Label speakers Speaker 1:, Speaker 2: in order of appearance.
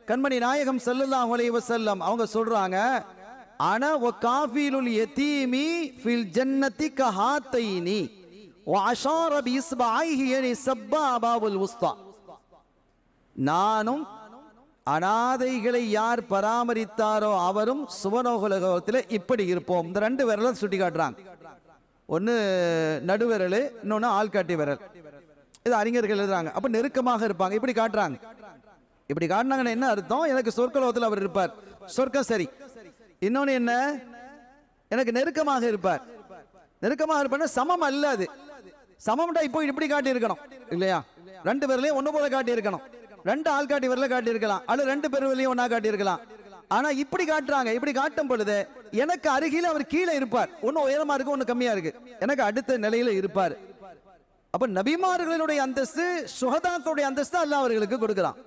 Speaker 1: கண்மணி நாயகம் ஸல்லல்லாஹு அலைஹி வஸல்லம் அவங்க சொல்றாங்க, அன வ காஃபிலுல் யதீமி ஃபில் ஜன்னதி கஹாத்தைனி வ அஷார பி இஸ்பஐஹி யனி சப்பாபாவுல் உஸ்தா. நானும் அனாதைகளை யார் பராமரித்தாரோ அவரும் சுவனோகலகத்தில் இப்படி இருப்போம். இந்த ரெண்டு விரலை சுட்டி காட்டுறாங்க. ஒன்று நடுவிரல், இன்னொன்று ஆள்காட்டி விரல். இது அறிஞர்கள் எழுதுறாங்க. அப்போ நெருக்கமாக இருப்பாங்க, இப்படி காட்டுறாங்க. இப்படி காட்டினாங்கன்னா என்ன அர்த்தம்? எனக்கு சொர்க்கலோகத்தில் அவர் இருப்பார், சொர்க்கம் சரி. இன்னொன்று என்ன, எனக்கு நெருக்கமாக இருப்பார். நெருக்கமாக இருப்பார் சமம் அல்ல, அது சமம்டா இப்போ இப்படி காட்டி இருக்கணும் இல்லையா? ரெண்டு பேர்லையும் ஒன்று போல காட்டி இருக்கணும். ரெண்டு ஆள்காட்டி விரல காட்டி இருக்கலாம், அல்லது ரெண்டு பேர்லையும் ஒன்னா காட்டி இருக்கலாம். ஆனா இப்படி காட்டுறாங்க. இப்படி காட்டும் பொழுது எனக்கு அருகில அவர் கீழே இருப்பார். ஒன்னு உயரமா இருக்கு, ஒன்னு கம்மியா இருக்கு, எனக்கு அடுத்த நிலையில இருப்பார். அப்ப நபிமார்களுடைய அந்தஸ்து, சுஹதாக்களுடைய அந்தஸ்து அல்லாஹ் அவர்களுக்கு கொடுக்கிறான்.